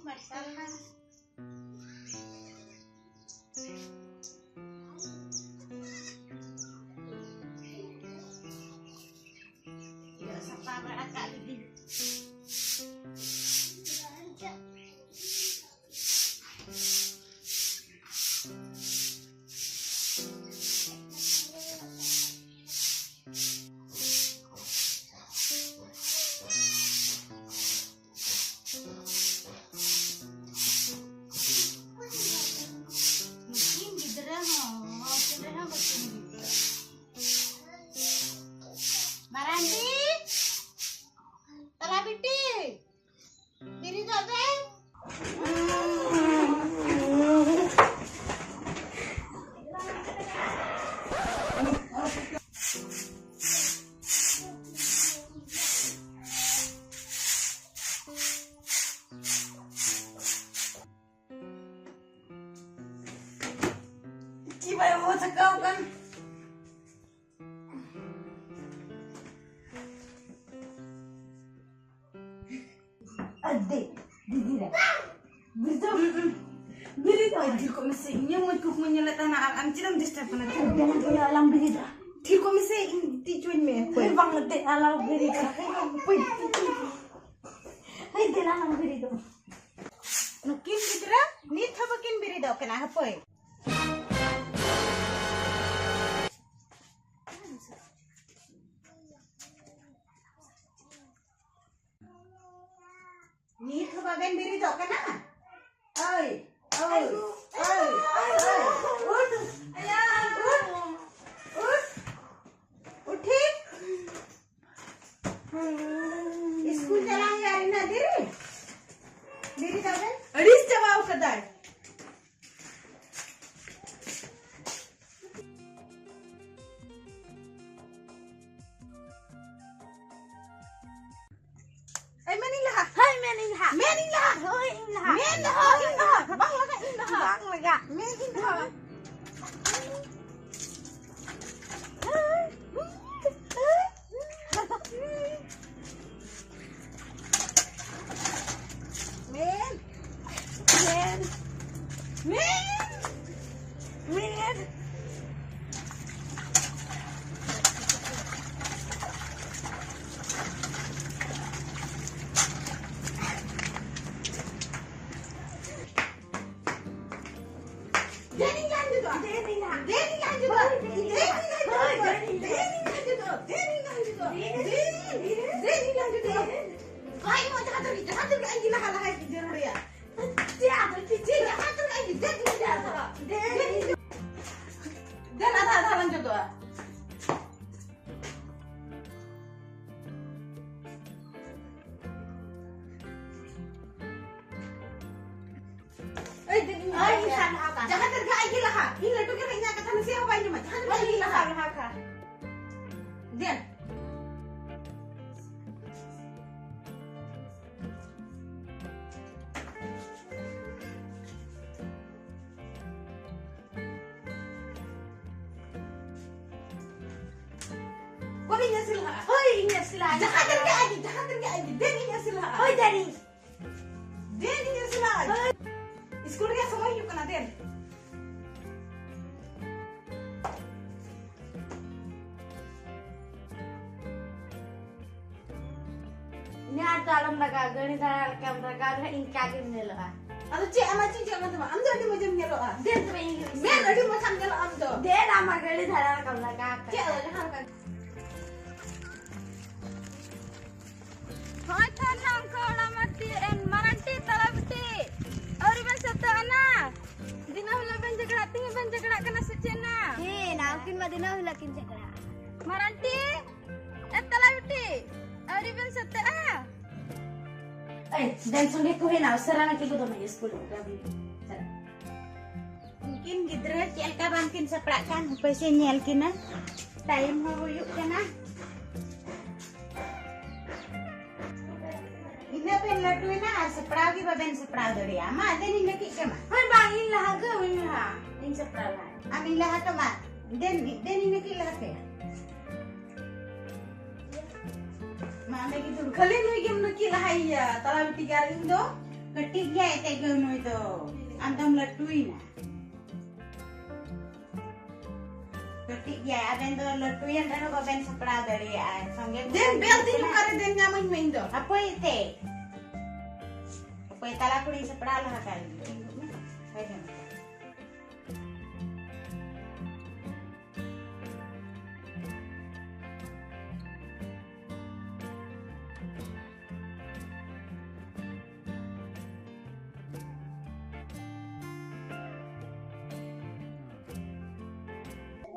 masalah. Ya sapara akak di. Marandi, tala biti, diri dobe. Gimana mau cakap kan? Adik, diri betul. Beri dah. Dia kok mesti yang mau kau menyelat anak am cilam disturb nak. Jangan punya alam beri dah. Dia kok mesti tijuan me. Hai banget deh alam beri dah. Hai deh alam beri dah. Nukin kita, ni thabakin beri dah kena apa? Ni thabakin beri dah kena. Oi, oi, oi, oi. Ut, ayah, ut. Uthi. School jalan hari na diri. Diri dah kan? Adis jawab kedai. Manilah. Hai Meninha. Manilah. Hai Inha. Manilah. Bang laga indah. Bang lega. Manilah. Men. Men. Men. Men. Deni kan juga. Meninha. Deni kan juga. Deni kan juga. Deni. Deni kan juga. Deni kan juga. Deni kan juga. Kau mau jangan terus lagi lah kejar ya. Siapa sih? Jangan terus lagi. Deni juga. Deni. Dan ada juga. Ai sana haka. Jangan tergait lah. Ini tu kira ini kata siapa ini mah. Jangan tergait lah. Sana haka. Dan kau ini silah. Hai Inha sila. Jangan tergait. Dan ini silah. Hai Deni. Dan ini silah. Sekolah dia semua yuk kena Dan. Ini ada alam raga, gani dah kam raga dah inka gini lah. Aduh cik ama cik jangan sama. Am ada macam nyelo ah. Dia tu ini. Men ada macam nyelo am tu. Dia nama gani dah kam raga. Cik ada jangan kan. Hai tanam kolamati en maranti talabti. Auri ban sabta ana. Dina hula ban jagara kana secena. Hei, naukin madina hulakin cakra. Maranti en talabti. Auri ban sabta a. Dan sungai ku hena usara nak ikut sama school gabi. Mungkin gidra cik ka bangkin saprakan apa sih nyel kina. Time ho yuk kana. Ina pen latu ina sapra ki baben sapra dori ama ada ni nak ke ma. Hai bangin lah ke wina. Ini seprala. Amin lah to ma. Den ni nak lah ke. Ma lagi tu. Kalian lagi nak lah ya. Talam 3 ring do. Ketiga itu gunu itu. Antum letuin. Ketiga aben tu letuin dan kau ben sepeda dari ay. Sangge. Den bel tin kare den nyaman main do. Apa itu? Apa itu lah kuri sepeda lah kali.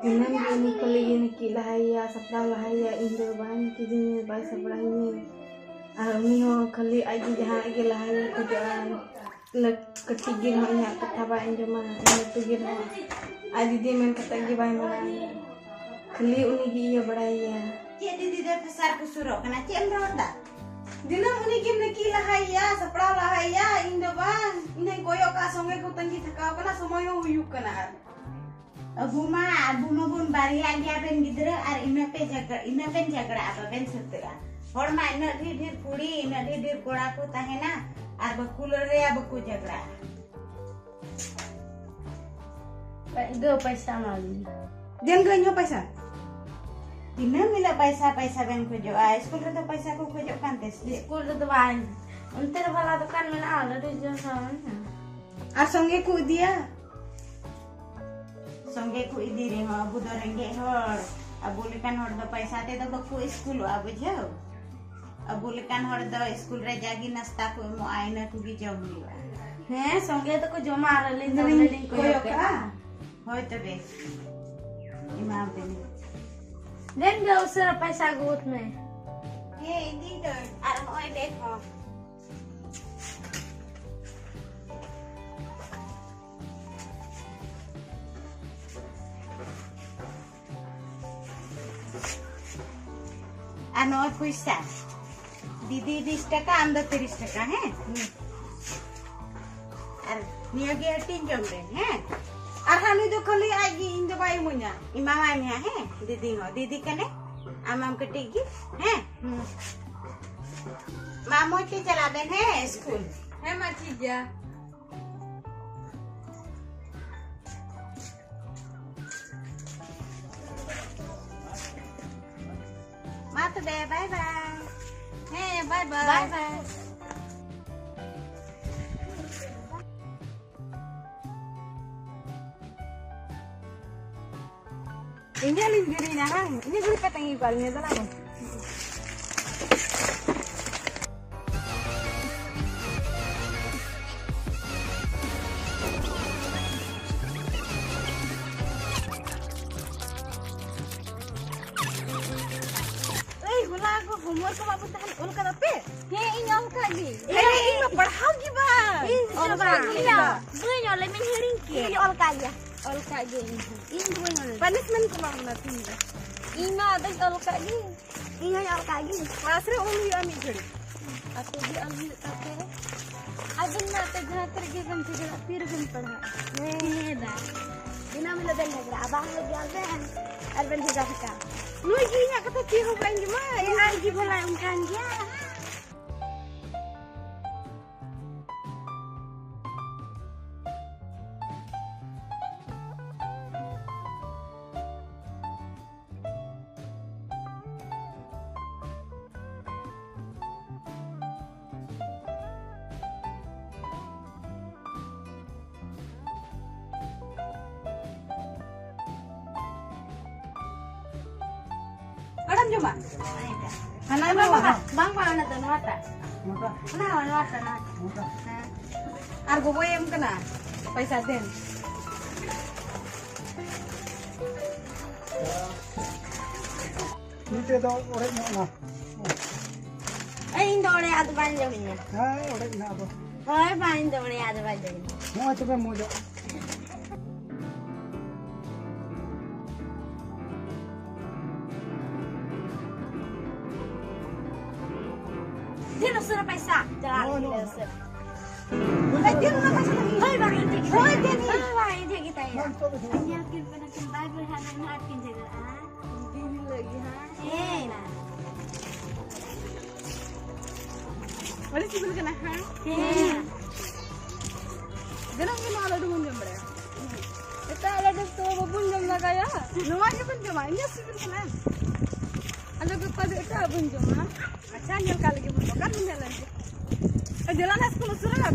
Inam ini kali ini kilahaya sapra lahaya indo bahan kizini bai sapra ini. Armi ho kali aji jahan agi lahaya kujan. Lek ketigin ho nya ketaba indo mana ini tugin ho. Aji di men ketagi bai mana. Kali uni gi iya baraya. Cik di pasar kusurok kena cik meronda. Dinam unikim na kilahaya sapra lahaya indo bang. Inai koyo ka songe ko tangi thakaw kana samoyo huyuk kana. Abu ma bun barian dia ben gidra ar ina pen jagra apa ben setera. Hor ma ina dir puri ina dir kora ko tahena ar bakul re baku jagra. Go paisa mali. Den ganyo paisa. Dina mila paisa ben ko jo a school re to paisa ko jo kantes. School tu bahan. Unter bala dukan mana ala di jalan. Ar songe ku dia. Songge ku idiri ho abu dorenge hor. Abu likan hor do paisa te do baku school abu jau. Abu likan hor do school re jagi nasta ko mo aina ku gi jom liwa. He songe tu ko joma ala lin Koyo ka. Hoy to be. Imam ben. Den go usara paisa gut me. Hey, ini do ar hoy dekho. Ano kuisa? Didi 20 টাকা আমরা 30 টাকা হ্যাঁ আর নিয়ে গিয়ে তিনজন রে হ্যাঁ Ar hani do kali aji indo bai munya. ইমাম আমি হ্যাঁ দিদি কানে আমাম কেটেগি হ্যাঁ মামুকে চালাবেন হ্যাঁ স্কুল Hai Macija. মা তো বে bye bye Hey, bye bye. Bye bye Ini alin diri na hang. Ini guri patang igual niya talaga. Eh, wala ko humor ko mapuntahan ul ka tapi. Hey, inyong kali. Eh, ini padahal gi ba? Ol kali ya. Bunyo le min hiring ki. Ini ol kaya. Ol kali. In bunyo. Punishment ko lang na tinda. Ina dag ol kali. Ini ol kaya. Masre uli ami juri. Aku di ambil tapi. Adun na te jha terge ban se jha pir ban padha. Hey da. Ina mila ben nagra abang lagi alben. Alben juga ka. Lu ginya kata tiho ba ingi ma. Ina gi bola umkan dia. Kadam joma. Hanan Bang ba? bang pa na tan wata. Na wata na. Argo boyem kana. Paisa den. Nite do ore na. Ai indore adu ban jaminya. Ha ore na do. Oi ban indore adu ban jaminya. Mo acha mo do. Dia no sura paisa. Jalan No, no. dia sura. Ay, di na paisa. Hoy bang inte kita. Hoy, Jenny. Hoy bang inte kita ya. Man to do. Anya kin pada kin Bible hanan na kin jaga ah. Dini lagi ha. Eh na. Boleh sibuk kena ha? Jangan kena ada dulu jam berapa? Kita ada tu babun jam laga ya. Nuai pun jam ini sibuk kena. Ada kepada kita babun jam. Macam yang kali kita makan jalan. Jalan as pun suruh